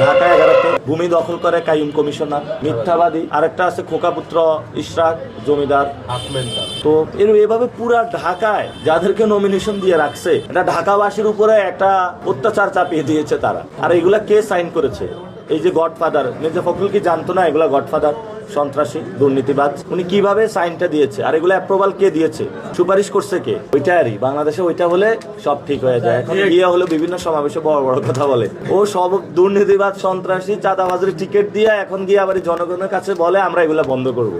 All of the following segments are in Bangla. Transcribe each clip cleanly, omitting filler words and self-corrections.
ঢাকা 11-তে ভূমি দখল করে কাইয়ুম কমিশনার, মিথ্যাবাদী। আরেকটা আছে খোকাপুত্র ইশরাক জমিদার। তো এভাবে পুরা ঢাকায় যাদেরকে নমিনেশন দিয়ে রাখছে, এটা ঢাকাবাসীর উপরে একটা অত্যাচার চাপিয়ে দিয়েছে তারা। আর এগুলা কে সাইন করেছে? এই যে গডফাদার মির্জা ফখরুল কি জানতো না এগুলা গডফাদার, সন্ত্রাসী, দুর্নীতিবাজ? উনি কিভাবে সাইনটা দিয়েছে? আর এগুলো অ্যাপ্রুভাল কে দিয়েছে? সুপারিশ করছে কে? ওইটারই বাংলাদেশে ওইটা হলে সব ঠিক হয়ে যায়। এখন গিয়ে হলো বিভিন্ন সমাবেশে বড় বড় কথা বলে, ও সব দুর্নীতিবাজ, সন্ত্রাসী, চাঁদাবাজের টিকিট দিয়ে এখন গিয়ে আবার জনগণের কাছে বলে আমরা এগুলা বন্ধ করব।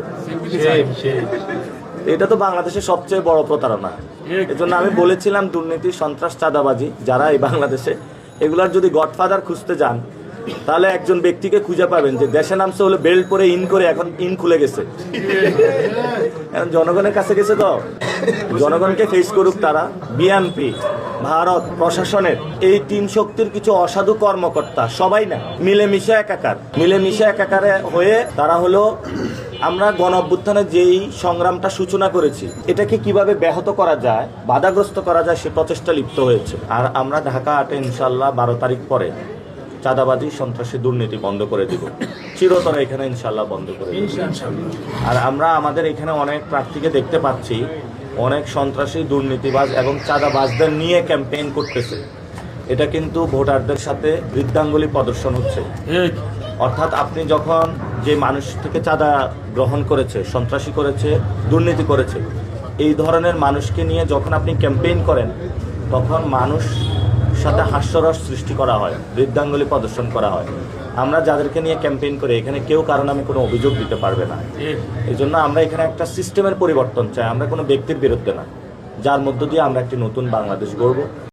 এটা তো বাংলাদেশের সবচেয়ে বড় প্রতারণা। এজন্য আমি বলেছিলাম দুর্নীতি, সন্ত্রাস, চাঁদাবাজি যারা এই বাংলাদেশে, এগুলার যদি গডফাদার খুঁজতে যান তাহলে একজন ব্যক্তিকে খুঁজে পাবেন যে দেশে নামছে হলো বেল্ট পরে ইন করে, এখন ইন খুলে গেছে, এখন জনগণের কাছে গেছে। তো জনগণকে ফেস করুক তারা। বিএনপি, ভারত, প্রশাসনের এই তিন শক্তির কিছু অসাধু কর্মকর্তা সবাই না মিলেমিশে একাকারে হয়ে তারা হলো আমরা গণ অভ্যুত্থানে যেই সংগ্রামটা সূচনা করেছি এটাকে কিভাবে ব্যাহত করা যায়, বাধাগ্রস্ত করা যায় সে প্রচেষ্টা লিপ্ত হয়েছে। আর আমরা ঢাকা 8-এ ইনশাল্লাহ 12 তারিখ পরে চাঁদাবাজি, সন্ত্রাসী, দুর্নীতি বন্ধ করে দিব, চিরতরে এখানে ইনশাল্লাহ বন্ধ করে দিব। আর আমরা আমাদের এখানে অনেক প্রার্থীকে দেখতে পাচ্ছি অনেক সন্ত্রাসী, দুর্নীতিবাজ এবং চাঁদাবাজদের নিয়ে ক্যাম্পেইন করতেছে। এটা কিন্তু ভোটারদের সাথে বৃদ্ধাঙ্গুলি প্রদর্শন হচ্ছে। অর্থাৎ আপনি যখন যে মানুষ থেকে চাঁদা গ্রহণ করেছে, সন্ত্রাসী করেছে, দুর্নীতি করেছে, এই ধরনের মানুষকে নিয়ে যখন আপনি ক্যাম্পেইন করেন তখন মানুষ সাথে হাস্যরস সৃষ্টি করা হয়, বৃদ্ধাঙ্গুলি প্রদর্শন করা হয়। আমরা যাদেরকে নিয়ে ক্যাম্পেইন করি এখানে কেউ কারণ আমি কোনো অভিযোগ দিতে পারবে না। এই জন্য আমরা এখানে একটা সিস্টেমের পরিবর্তন চাই, আমরা কোনো ব্যক্তির বিরুদ্ধে না, যার মধ্য দিয়ে আমরা একটি নতুন বাংলাদেশ গড়ব।